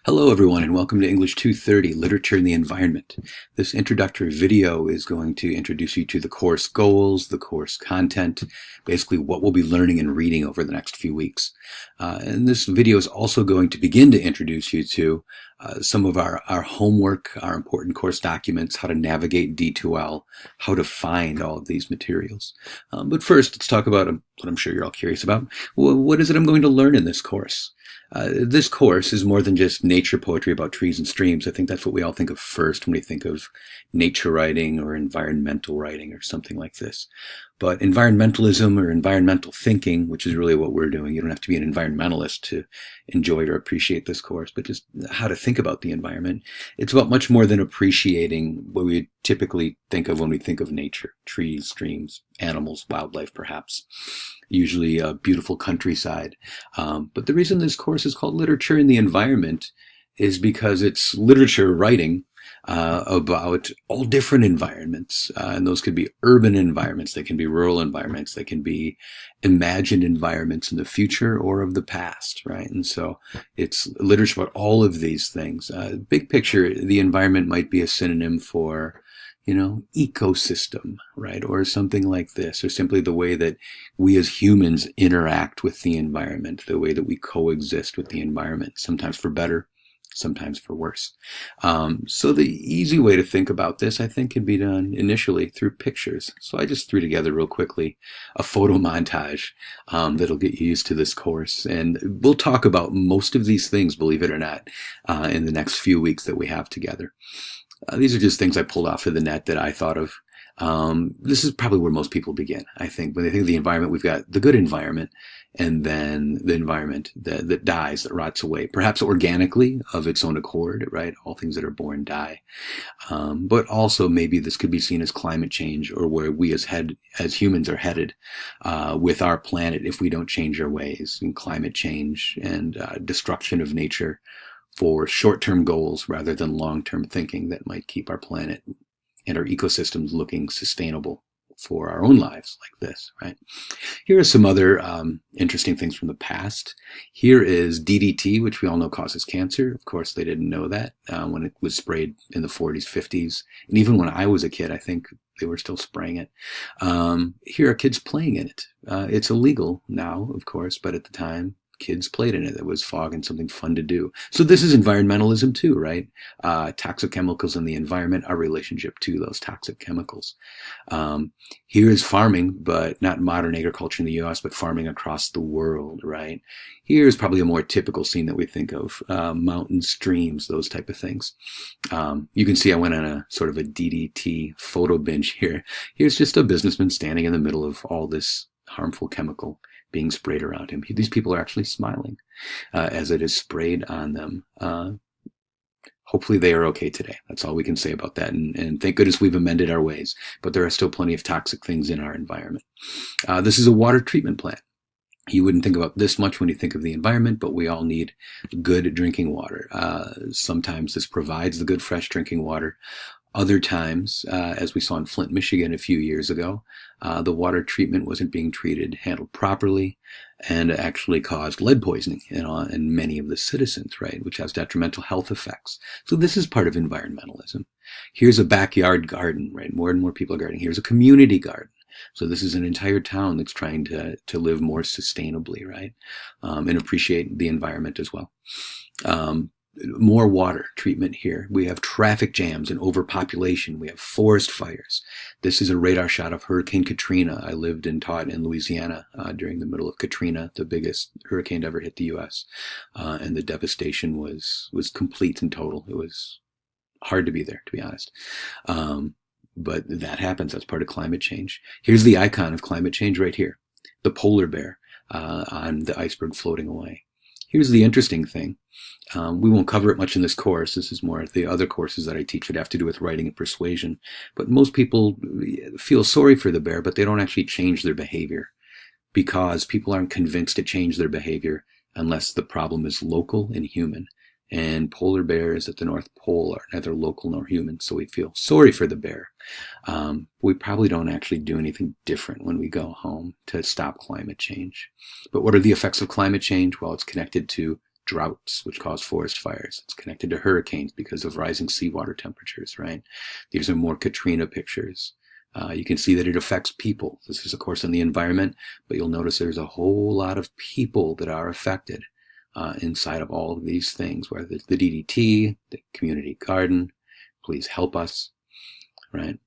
Hello everyone and welcome to English 230, Literature and the Environment. This introductory video is going to introduce you to the course goals, the course content, basically what we'll be learning and reading over the next few weeks. And this video is also going to begin to introduce you to some of our homework, our important course documents, how to navigate D2L, how to find all of these materials. But first, let's talk about what I'm sure you're all curious about. What is it I'm going to learn in this course? This course is more than just nature poetry about trees and streams. I think that's what we all think of first when we think of nature writing or environmental writing or something like this. But environmentalism or environmental thinking, which is really what we're doing, you don't have to be an environmentalist to enjoy or appreciate this course, but just how to think about the environment. It's about much more than appreciating what we typically think of when we think of nature, trees, streams, animals, wildlife perhaps, usually a beautiful countryside. But the reason this course is called Literature and the Environment is because it's literature writing about all different environments. And those could be urban environments, they can be rural environments, they can be imagined environments in the future or of the past, right? And so it's literature about all of these things. Big picture, the environment might be a synonym for ecosystem, right? Or something like this, or simply the way that we as humans interact with the environment, the way that we coexist with the environment, sometimes for better, sometimes for worse. So the easy way to think about this, I think, can be done initially through pictures. So I just threw together real quickly a photo montage that'll get you used to this course. And we'll talk about most of these things, believe it or not, in the next few weeks that we have together. These are just things I pulled off of the net that I thought of. This is probably where most people begin, I think. When they think of the environment, we've got the good environment and then the environment that dies, that rots away, perhaps organically of its own accord, right? All things that are born die. But also maybe this could be seen as climate change, or where we as humans are headed with our planet if we don't change our ways, and climate change and destruction of nature for short-term goals rather than long-term thinking that might keep our planet and our ecosystems looking sustainable for our own lives like this, right? Here are some other interesting things from the past. Here is DDT, which we all know causes cancer. Of course, they didn't know that when it was sprayed in the 40s, 50s. And even when I was a kid, I think they were still spraying it. Here are kids playing in it. It's illegal now, of course, but at the time, kids played in it. It was fog and something fun to do. So this is environmentalism too, right? Toxic chemicals in the environment, our relationship to those toxic chemicals. Here is farming, but not modern agriculture in the US, but farming across the world, right? Here's probably a more typical scene that we think of, mountain streams, those type of things. You can see I went on a sort of a DDT photo binge here. Here's just a businessman standing in the middle of all this harmful chemical being sprayed around him. These people are actually smiling as it is sprayed on them. Hopefully they are okay today. That's all we can say about that. And thank goodness we've amended our ways. But there are still plenty of toxic things in our environment. This is a water treatment plant. You wouldn't think about this much when you think of the environment, but we all need good drinking water. Sometimes this provides the good fresh drinking water. Other times, as we saw in Flint, Michigan a few years ago, the water treatment wasn't being handled properly, and actually caused lead poisoning in many of the citizens, right, which has detrimental health effects. So this is part of environmentalism. Here's a backyard garden, right? More and more people are gardening. Here's a community garden. So this is an entire town that's trying to live more sustainably, right, and appreciate the environment as well. More water treatment here. We have traffic jams and overpopulation. We have forest fires. This is a radar shot of Hurricane Katrina. I lived and taught in Louisiana during the middle of Katrina, the biggest hurricane to ever hit the U.S. And the devastation was complete and total. It was hard to be there, to be honest. But that happens. That's part of climate change. Here's the icon of climate change right here, the polar bear on the iceberg floating away. Here's the interesting thing. We won't cover it much in this course. This is more the other courses that I teach that have to do with writing and persuasion. But most people feel sorry for the bear, but they don't actually change their behavior because people aren't convinced to change their behavior unless the problem is local and human. And polar bears at the North Pole are neither local nor human, so we feel sorry for the bear. We probably don't actually do anything different when we go home to stop climate change. But what are the effects of climate change? Well, it's connected to droughts, which cause forest fires. It's connected to hurricanes because of rising seawater temperatures, right? These are more Katrina pictures. You can see that it affects people. This is, of course, in the environment, but you'll notice there's a whole lot of people that are affected inside of all of these things, whether it's the DDT, the community garden, please help us, right?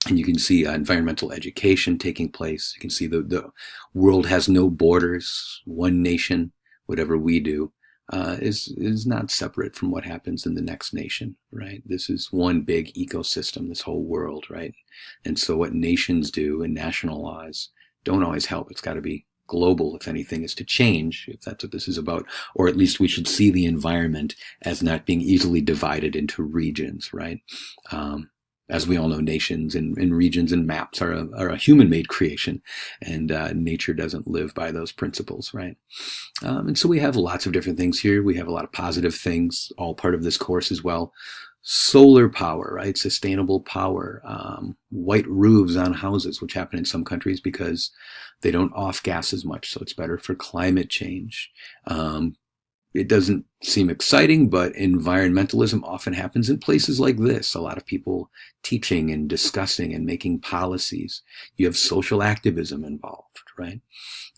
And you can see environmental education taking place. You can see the world has no borders. One nation, whatever we do, is not separate from what happens in the next nation, right? This is one big ecosystem, this whole world, right? And so what nations do and national laws don't always help. It's got to be global if anything is to change, if that's what this is about, or at least we should see the environment as not being easily divided into regions, right? As we all know, nations and regions and maps are a human-made creation, and nature doesn't live by those principles, right? And so we have lots of different things here. We have a lot of positive things, all part of this course as well. Solar power, right? Sustainable power, white roofs on houses, which happen in some countries because they don't off-gas as much, so it's better for climate change. It doesn't seem exciting, but environmentalism often happens in places like this. A lot of people teaching and discussing and making policies. You have social activism involved, right?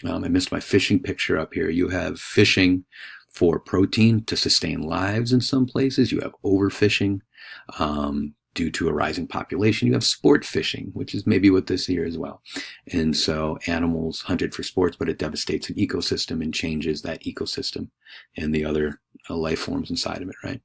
I missed my fishing picture up here. You have fishing for protein to sustain lives in some places. You have overfishing due to a rising population. You have sport fishing, which is maybe what this here as well. And so animals hunted for sports, but it devastates an ecosystem and changes that ecosystem and the other life forms inside of it, right?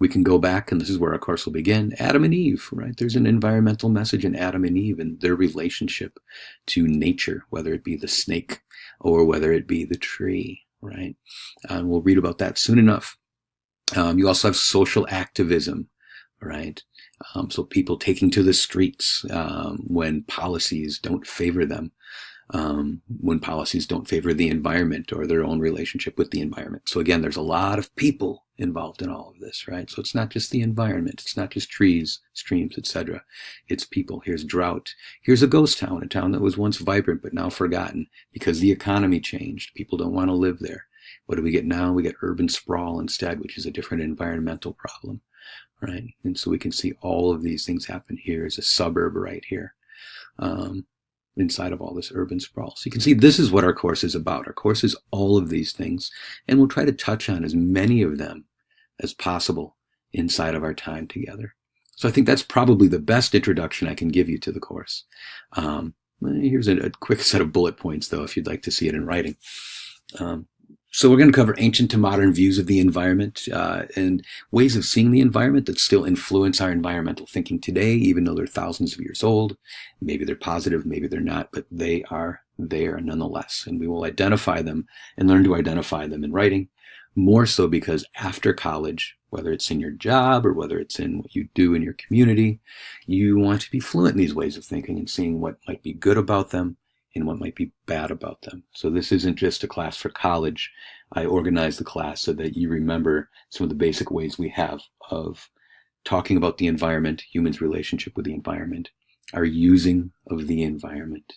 We can go back, and this is where our course will begin. Adam and Eve, right? There's an environmental message in Adam and Eve and their relationship to nature, whether it be the snake or whether it be the tree, right? We'll read about that soon enough. You also have social activism, right? So people taking to the streets when policies don't favor them, when policies don't favor the environment or their own relationship with the environment. So again, there's a lot of people involved in all of this, right? So it's not just the environment. It's not just trees, streams, etc. It's people. Here's drought. Here's a ghost town, a town that was once vibrant but now forgotten because the economy changed. People don't want to live there. What do we get now? We get urban sprawl instead, which is a different environmental problem. Right, and so we can see all of these things happen here as a suburb right here inside of all this urban sprawl. So you can see this is what our course is about. Our course is all of these things, and we'll try to touch on as many of them as possible inside of our time together. So I think that's probably the best introduction I can give you to the course. Here's a quick set of bullet points, though, if you'd like to see it in writing. So we're going to cover ancient to modern views of the environment and ways of seeing the environment that still influence our environmental thinking today, even though they're thousands of years old. Maybe they're positive, maybe they're not, but they are there nonetheless. And we will identify them and learn to identify them in writing, more so because after college, whether it's in your job or whether it's in what you do in your community, you want to be fluent in these ways of thinking and seeing what might be good about them and what might be bad about them. So this isn't just a class for college. I organized the class so that you remember some of the basic ways we have of talking about the environment, humans' relationship with the environment, our using of the environment.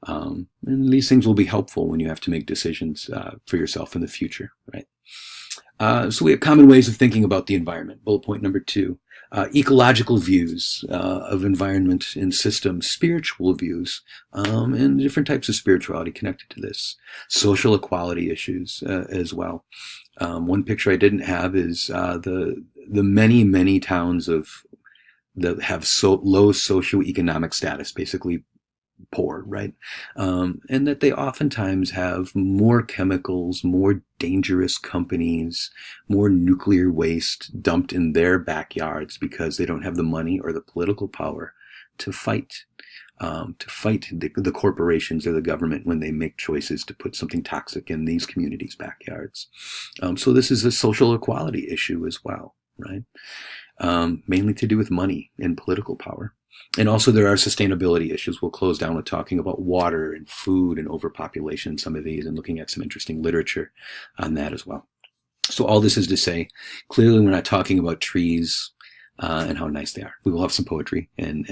And these things will be helpful when you have to make decisions for yourself in the future, right? So we have common ways of thinking about the environment. Bullet point number 2. Ecological views of environment and systems, spiritual views, and different types of spirituality connected to this. Social equality issues as well. One picture I didn't have is the many, many towns that have so low socioeconomic status, basically poor, right? And that they oftentimes have more chemicals, more dangerous companies, more nuclear waste dumped in their backyards because they don't have the money or the political power to fight the corporations or the government when they make choices to put something toxic in these communities' backyards. So this is a social equality issue as well, right? Mainly to do with money and political power. And also there are sustainability issues. We'll close down with talking about water and food and overpopulation, some of these, and looking at some interesting literature on that as well. So all this is to say, clearly we're not talking about trees and how nice they are. We will have some poetry and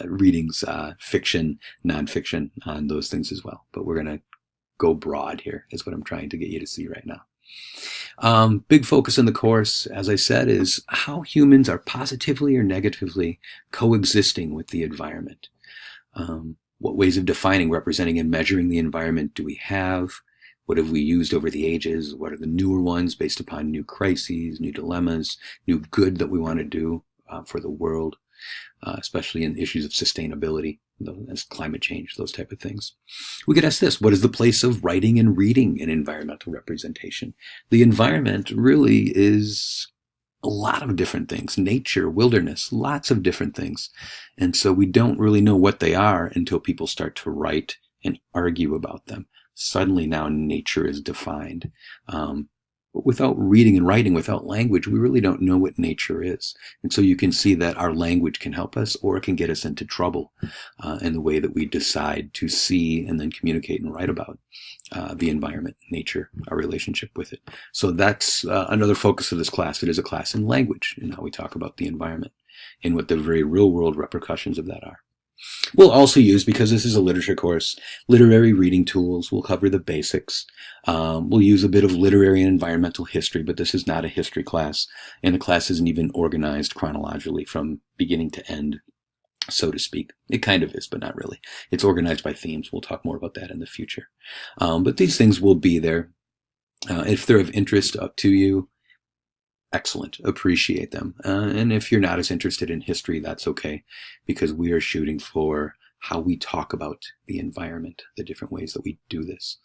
readings, fiction, nonfiction on those things as well. But we're going to go broad here is what I'm trying to get you to see right now. Big focus in the course, as I said, is how humans are positively or negatively coexisting with the environment. What ways of defining, representing, and measuring the environment do we have? What have we used over the ages? What are the newer ones based upon new crises, new dilemmas, new good that we want to do for the world, especially in issues of sustainability, as climate change, those type of things. We could ask this: what is the place of writing and reading in environmental representation? The environment really is a lot of different things: nature, wilderness, lots of different things. And so we don't really know what they are until people start to write and argue about them. Suddenly now nature is defined. But without reading and writing, without language, we really don't know what nature is. And so you can see that our language can help us, or it can get us into trouble in the way that we decide to see and then communicate and write about the environment, nature, our relationship with it. So that's another focus of this class. It is a class in language and how we talk about the environment and what the very real world repercussions of that are. We'll also use, because this is a literature course, literary reading tools. We'll cover the basics. We'll use a bit of literary and environmental history, but this is not a history class, and the class isn't even organized chronologically from beginning to end, so to speak. It kind of is, but not really. It's organized by themes. We'll talk more about that in the future. But these things will be there. If they're of interest up to you, excellent. Appreciate them. And if you're not as interested in history, that's okay, because we are shooting for how we talk about the environment, the different ways that we do this.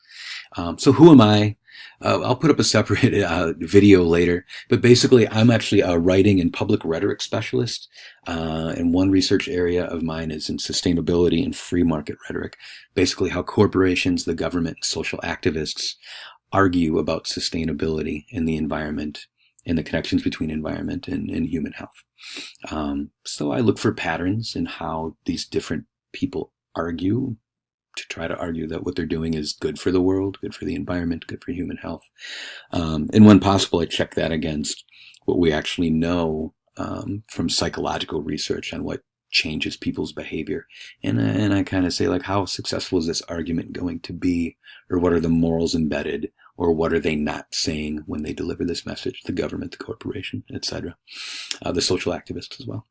So who am I? I'll put up a separate video later, but basically I'm actually a writing and public rhetoric specialist. And one research area of mine is in sustainability and free market rhetoric, basically how corporations, the government, and social activists argue about sustainability in the environment and the connections between environment and human health. So I look for patterns in how these different people argue to try to argue that what they're doing is good for the world, good for the environment, good for human health. And when possible, I check that against what we actually know from psychological research on what changes people's behavior. And I kind of say, like, how successful is this argument going to be? Or what are the morals embedded? Or what are they not saying when they deliver this message? The government, the corporation, etc. The social activists as well.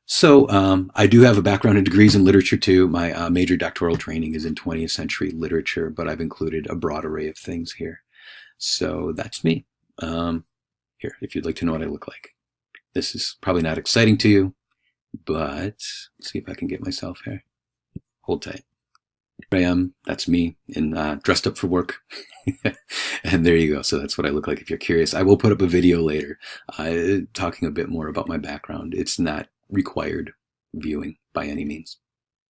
So I do have a background in degrees in literature too. My major doctoral training is in 20th century literature, but I've included a broad array of things here. So that's me. Here, if you'd like to know what I look like. This is probably not exciting to you, but let's see if I can get myself here. Hold tight. Here I am. That's me, and dressed up for work. And there you go. So that's what I look like if you're curious. I will put up a video later talking a bit more about my background. It's not required viewing by any means.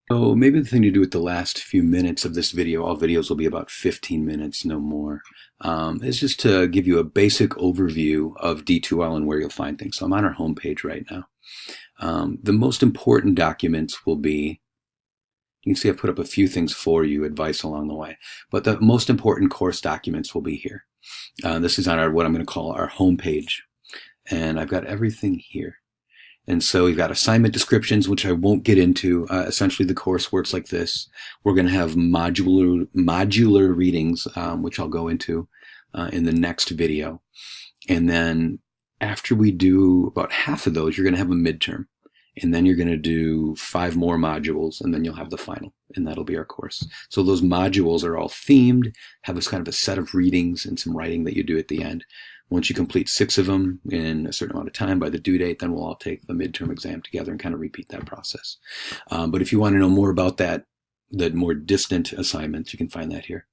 So maybe the thing to do with the last few minutes of this video, all videos will be about 15 minutes, no more, is just to give you a basic overview of D2L and where you'll find things. So I'm on our homepage right now. The most important documents will be, you can see I put up a few things for you, advice along the way, but the most important course documents will be here. This is on our, what I'm going to call our homepage, and I've got everything here. And so we've got assignment descriptions, which I won't get into. Essentially, the course works like this. We're going to have modular readings, which I'll go into in the next video. And then after we do about half of those, you're going to have a midterm. And then you're going to do 5 more modules, and then you'll have the final, and that'll be our course. So those modules are all themed, have this kind of a set of readings and some writing that you do at the end. Once you complete 6 of them in a certain amount of time by the due date, then we'll all take the midterm exam together and kind of repeat that process. But if you want to know more about that, the more distant assignments, you can find that here.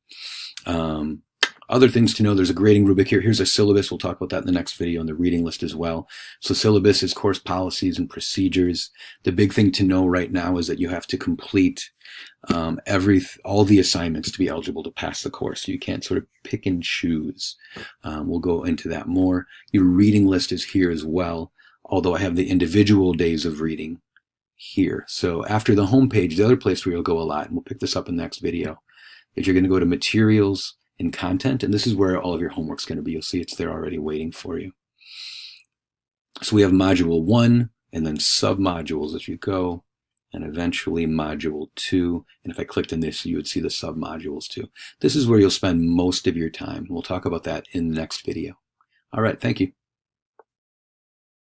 Other things to know, there's a grading rubric here. Here's a syllabus. We'll talk about that in the next video, and the reading list as well. So syllabus is course policies and procedures. The big thing to know right now is that you have to complete all the assignments to be eligible to pass the course. You can't sort of pick and choose. We'll go into that more. Your reading list is here as well, although I have the individual days of reading here. So after the homepage, the other place where you'll go a lot, and we'll pick this up in the next video, is you're going to go to materials and content, and this is where all of your homework's going to be. You'll see it's there already waiting for you. So we have module 1 and then sub-modules as you go, and eventually module 2. And if I clicked on this, you would see the submodules too. This is where you'll spend most of your time. We'll talk about that in the next video. All right, thank you.